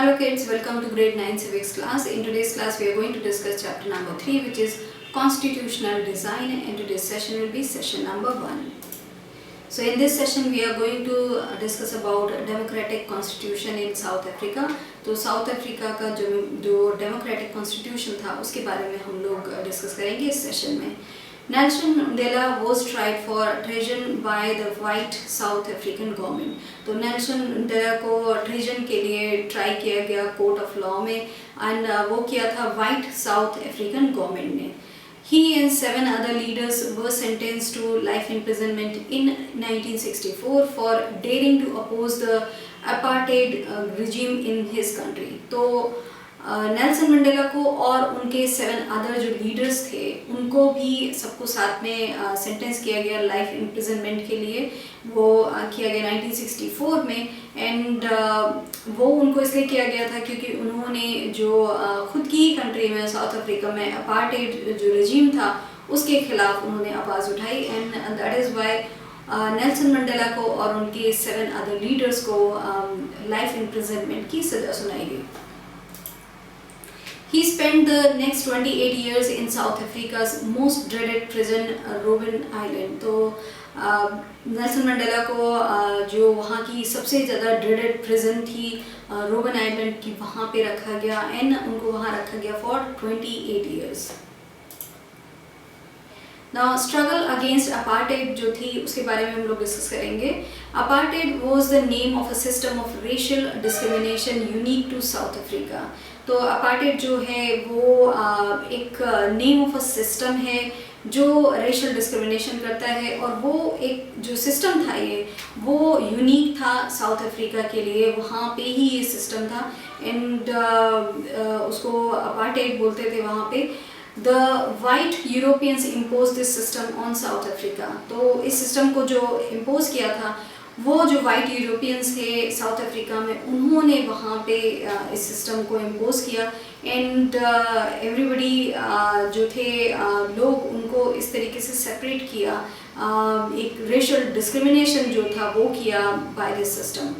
Hello kids, welcome to grade 9 civics class. In today's class we are going to discuss chapter number 3, which is constitutional design, and today's session will be session number 1. So in this session we are going to discuss about democratic constitution in South Africa. तो south Africa का जो democratic constitution था उसके बारे में हम लोग discuss करेंगे इस सेशन में. Nelson Mandela was tried for treason by the white South African government. तो नेल्सन मंडेला को ट्रीजन के लिए ट्राई किया गया कोर्ट ऑफ लॉ में, एंड वो किया था वाइट साउथ अफ्रीकन गवर्नमेंट ने. He and 7 other leaders were sentenced to life imprisonment in 1964 for daring to oppose the apartheid regime in his country. तो नेल्सन मंडेला को और उनके 7 अदर जो लीडर्स थे उनको भी सबको साथ में सेंटेंस किया गया लाइफ इम्प्रिजनमेंट के लिए. वो किया गया 1964 में, एंड वो उनको इसलिए किया गया था क्योंकि उन्होंने जो खुद की ही कंट्री में साउथ अफ्रीका में अपार्टेड जो रजीम था उसके खिलाफ उन्होंने आवाज़ उठाई, and that is why Nelson Mandela को और उनके 7 अदर लीडर्स को लाइफ इम्प्रिजनमेंट की सज़ा सुनाई गई. He spent the next 28 years in South Africa's most dreaded prison, Robben Island. तो नेल्सन मंडेला को जो वहाँ की सबसे ज़्यादा dreaded prison थी रोबन आइलैंड की, वहाँ पे रखा गया, एंड उनको वहाँ रखा गया for 28 years. Now struggle against apartheid जो थी उसके बारे में हम लोग डिस्कस करेंगे. Apartheid was the name of a system of racial discrimination unique to South Africa. तो अपार्टेड जो है वो एक नेम ऑफ अ सिस्टम है जो रेशियल डिस्क्रिमिनेशन करता है, और वो एक जो सिस्टम था ये वो यूनिक था साउथ अफ्रीका के लिए. वहाँ पे ही ये सिस्टम था, एंड उसको अपार्टेड बोलते थे वहाँ पे. The white Europeans impose this system on south Africa. तो इस सिस्टम को जो इम्पोज किया था वो जो वाइट यूरोपियंस थे साउथ अफ्रीका में, उन्होंने वहाँ पे इस सिस्टम को इम्पोज किया, एंड एवरीबडी जो थे लोग उनको इस तरीके से सेपरेट किया. एक रेशियल डिस्क्रिमिनेशन जो था वो किया by this system.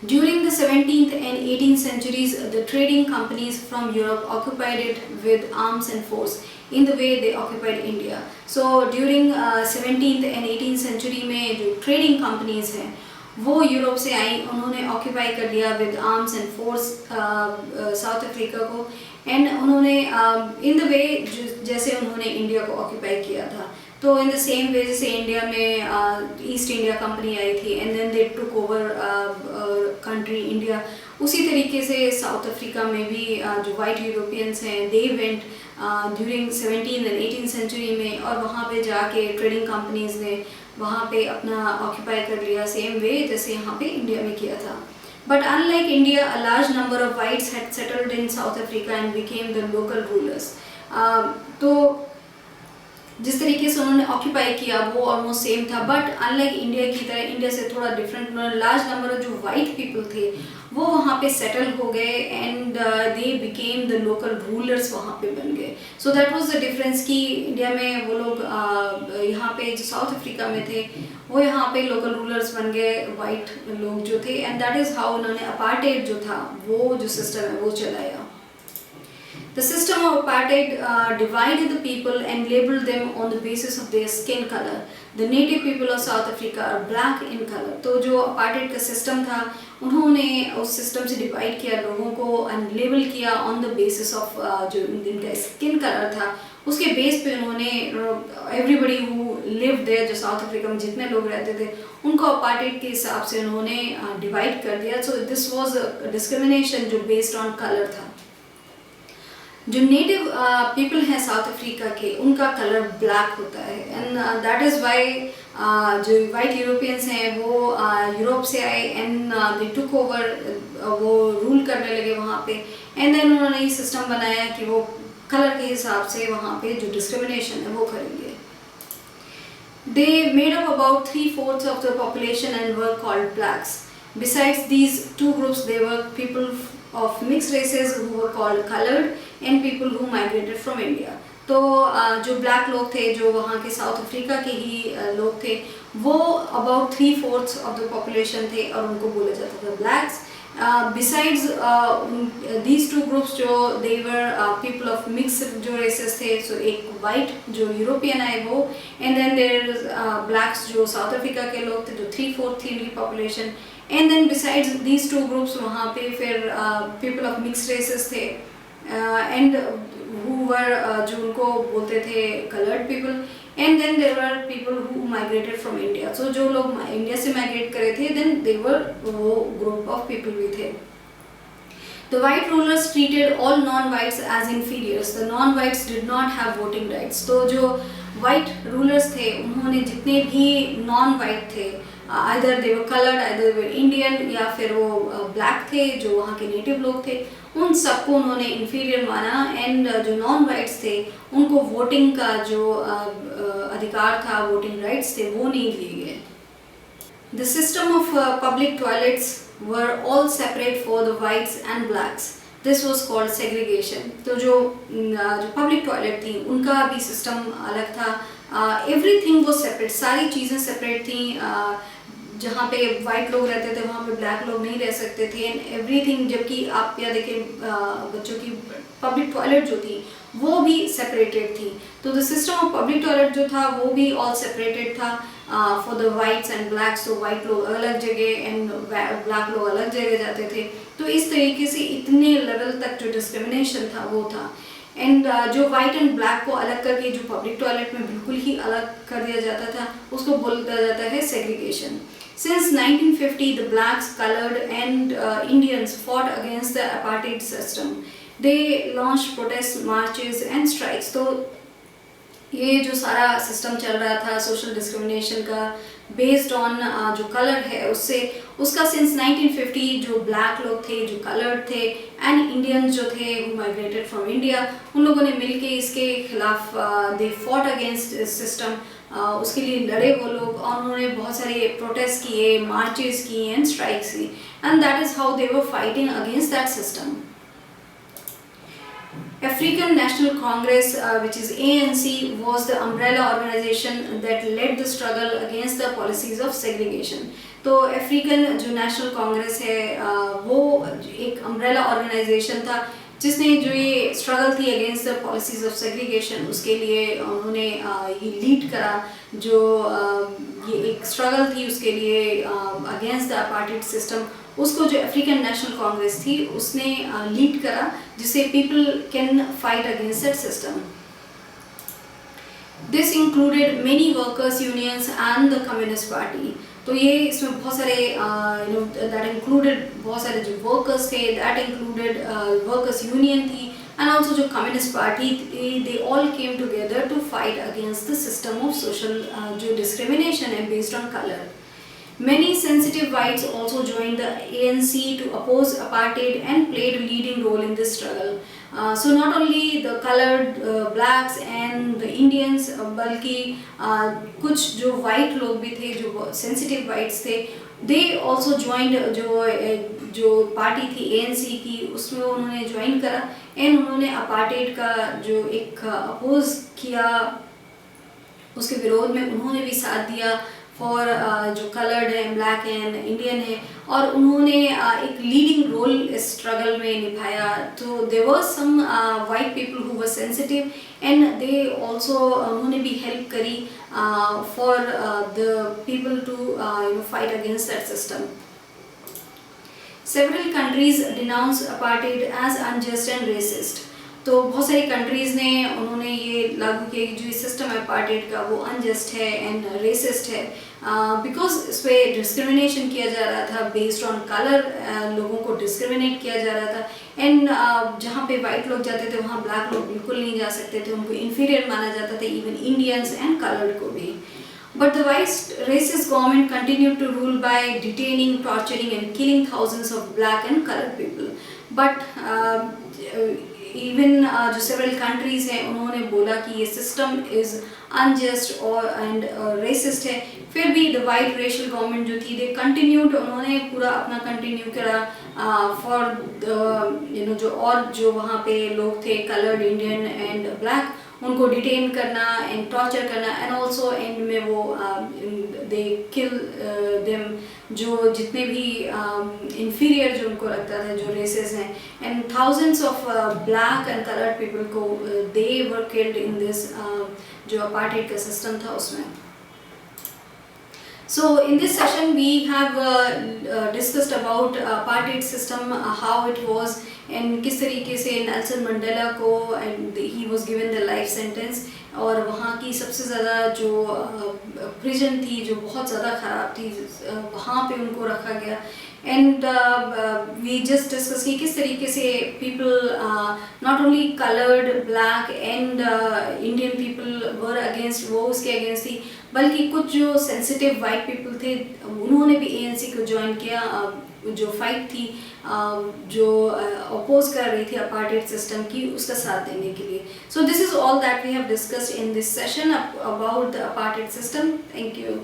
During the 17th and 18th centuries, the trading companies from Europe occupied it with arms and force in the way they occupied India. So during 17th and 18th century में जो trading companies हैं वो Europe से आई, उन्होंने occupy कर लिया with arms and force south Africa को, and उन्होंने इन द वे जैसे उन्होंने इंडिया को ऑक्यूपाई किया था. तो इन द सेम वे जैसे इंडिया में ईस्ट इंडिया कंपनी आई थी and then they took over country India, उसी तरीके से साउथ अफ्रीका में भी जो वाइट यूरोपियंस हैं they went during 17th and 18th century में, और वहाँ पे जाके ट्रेडिंग कंपनीज ने वहाँ पे अपना ऑक्यूपाई कर लिया सेम वे जैसे यहाँ पे इंडिया में किया था. But unlike India, a large number of whites had settled in South Africa and became the local rulers. तो जिस तरीके से उन्होंने ऑक्यूपाई किया वो ऑलमोस्ट सेम था, बट अनलाइक इंडिया की तरह इंडिया से थोड़ा डिफरेंट, लार्ज नंबर ऑफ जो वाइट पीपल थे वो वहाँ पे सेटल हो गए, and they became the local rulers वहाँ पे बन गए. So that was the difference कि इंडिया में वो लोग यहाँ पे जो साउथ अफ्रीका में थे वो यहाँ पे लोकल रूलर्स बन गए वाइट लोग जो थे, एंड दैट इज़ हाउ उन्होंने अपार्टेड जो था वो जो सिस्टम है वो चलाया. The system of apartheid divided the people and labeled them on the basis of their skin color. The native people of South Africa are black in color. तो जो अपार्टेड का सिस्टम था उन्होंने उस सिस्टम से डिवाइड किया लोगों को एंड लेबल किया ऑन द बेसिस ऑफ जो इनका स्किन कलर था उसके बेस पे उन्होंने एवरीबडी हु लिव देयर, जो साउथ अफ्रीका में जितने लोग रहते थे उनको अपार्टेड के हिसाब से उन्होंने डिवाइड कर दिया. सो दिस वाज डिस्क्रिमिनेशन जो बेस्ड ऑन कलर था. जो नेटिव पीपल हैं साउथ अफ्रीका के उनका कलर ब्लैक होता है, एंड दैट इज़ वाई जो वाइट यूरोपियंस हैं वो यूरोप से आए एंड दे टुक ओवर, वो रूल करने लगे वहाँ पे, एंड देन उन्होंने ये सिस्टम बनाया कि वो कलर के हिसाब से वहाँ पे जो डिस्क्रिमिनेशन है वो करेंगे. They made up about 3/4 of the population and were called blacks. Besides these two groups, there were people of mixed races who were called colored and people who migrated from India. तो जो black लोग थे जो वहाँ के south Africa के ही लोग थे वो अबाउट 3/4 ऑफ द पॉपुलेशन थे और उनको बोला जाता था blacks. Besides these two groups जो they were people of mixed जो races थे, so एक white जो यूरोपियन आए वो, and then there is blacks जो साउथ अफ्रीका के लोग थे, जो 3/4 थी उनकी population, and then besides these two groups वहाँ पे फिर people of mixed races थे, and who were जो उनको बोलते थे colored people, and then there were people who migrated from India. So जो लोग इंडिया से migrate करे थे, then they were वो group of people भी थे. The white rulers treated all non-whites as inferiors. The non-whites did not have voting rights. तो जो white rulers थे उन्होंने जितने भी non-white थे, either they were colored, either they were Indian, या फिर वो black थे जो वहाँ के native लोग थे, उन सबको उन्होंने inferior माना, and जो non-whites थे उनको voting का जो अधिकार था, voting rights थे, वो नहीं दिए गए. The system of public toilets were all separate for the whites and blacks. This was called segregation. तो जो public toilet थी उनका भी system अलग था. Everything was separate. सारी चीज़ें separate थी. जहाँ पे वाइट लोग रहते थे वहाँ पे ब्लैक लोग नहीं रह सकते थे, एंड एवरीथिंग. जबकि आप या देखें बच्चों की पब्लिक टॉयलेट जो थी वो भी सेपरेटेड थी. तो the system of public toilet जो था वो भी ऑल सेपरेटेड था for the whites and blacks. तो वाइट लोग अलग जगह एंड ब्लैक लोग अलग जगह जाते थे. तो इस तरीके से इतने लेवल तक जो डिस्क्रिमिनेशन था वो था. एंड जो वाइट एंड ब्लैक को अलग करके जो पब्लिक टॉयलेट में बिल्कुल ही अलग कर दिया जाता था उसको बोला जाता है segregation. Since 1950, the blacks, colored and Indians fought against the apartheid system. They launched protest marches and strikes. तो ये जो सारा सिस्टम चल रहा था सोशल डिस्क्रिमिनेशन का बेस्ड ऑन जो कलर है उसका सिंस 1950 जो ब्लैक लोग थे, जो कलर्ड थे एंड इंडियंस जो थे हु माइग्रेटेड फ्रॉम इंडिया, उन लोगों ने मिलके इसके खिलाफ they fought against this system. उसके लिए लड़े वो लोग और उन्होंने बहुत सारे प्रोटेस्ट किए, मार्चेस किए एंड स्ट्राइक्स की, and that is how they were fighting against that system. African National Congress, which is ANC, was the umbrella organization that led the struggle against the policies of segregation. तो African जो national Congress है वो एक umbrella organisation था जिसने जो ये struggle थी against the policies of segregation उसके लिए उन्होंने ये लीड करा. जो ये एक स्ट्रगल थी उसके लिए अगेंस्ट द अपार्टheid सिस्टम, उसको जो अफ्रीकन नेशनल कांग्रेस थी उसने लीड करा, जिससे people can fight against that system. This included many workers unions and the communist party. तो ये इसमें बहुत सारे दैट इंक्लूडेड बहुत सारे जो वर्कर्स थे, दैट इंक्लूडेड वर्कर्स यूनियन थी एंड ऑल्सो जो communist party, they all came together to fight against the system of social जो डिस्क्रिमिनेशन है based on colour. Many sensitive whites also joined the ANC to oppose apartheid and played a leading role in this struggle. So not only the colored blacks and the Indians, बल्कि कुछ जो white लोग भी थे जो sensitive whites थे, they also joined जो party थी ANC की उसमें उन्होंने ज्वाइन करा एंड उन्होंने apartheid का जो एक अपोज किया, उसके विरोध में उन्होंने भी साथ दिया फॉर जो कलर्ड है, ब्लैक एंड इंडियन है, और उन्होंने एक लीडिंग रोल इस स्ट्रगल में निभाया. तो there were some white people who were sensitive and they also उन्होंने भी हेल्प करी for the people to fight against that system. Several countries denounced apartheid as unjust and racist. तो बहुत सारी कंट्रीज़ ने उन्होंने ये लागू किया कि जो सिस्टम है अपार्टheid का वो अनजस्ट है एंड रेसिस्ट है, बिकॉज इस पर डिस्क्रिमिनेशन किया जा रहा था बेस्ड ऑन कलर. लोगों को डिस्क्रिमिनेट किया जा रहा था एंड जहाँ पे वाइट लोग जाते थे वहाँ ब्लैक लोग बिल्कुल नहीं जा सकते थे, उनको इन्फीरियर माना जाता था, इवन इंडियंस एंड कलर्ड को भी. But the white racist government continued to rule by detaining, torturing and killing thousands of black and colored people. But even जो several countries हैं उन्होंने बोला कि ये system is unjust और and racist है, फिर भी the white racial government जो थी they continued, उन्होंने पूरा अपना continue करा for the जो और जो वहाँ पे लोग थे colored, Indian and black, उनको डिटेन करना एंड टॉर्चर करना एंड ऑल्सो एंड में वो दे किल देम जो जितने भी inferior जो उनको लगता था, जो races हैं, and thousands of black and colored people को they were killed in this जो apartheid का system था उसमें. So in this session we have discussed about apartheid system, how it was, and किस तरीके से नेल्सन मंडेला को and he was given the life sentence, और वहाँ की सबसे ज़्यादा जो प्रिजन थी जो बहुत ज़्यादा ख़राब थी वहाँ पे उनको रखा गया. And we just discussed कि किस तरीके से people not only colored, black and Indian people were against, वो उसके against थी, बल्कि कुछ जो sensitive white people थे उन्होंने भी ANC को join किया. जो फाइट थी जो अपोज कर रही थी अपार्टेड सिस्टम की, उसका साथ देने के लिए. So this is all that we have discussed in this session about the aparted system. Thank you.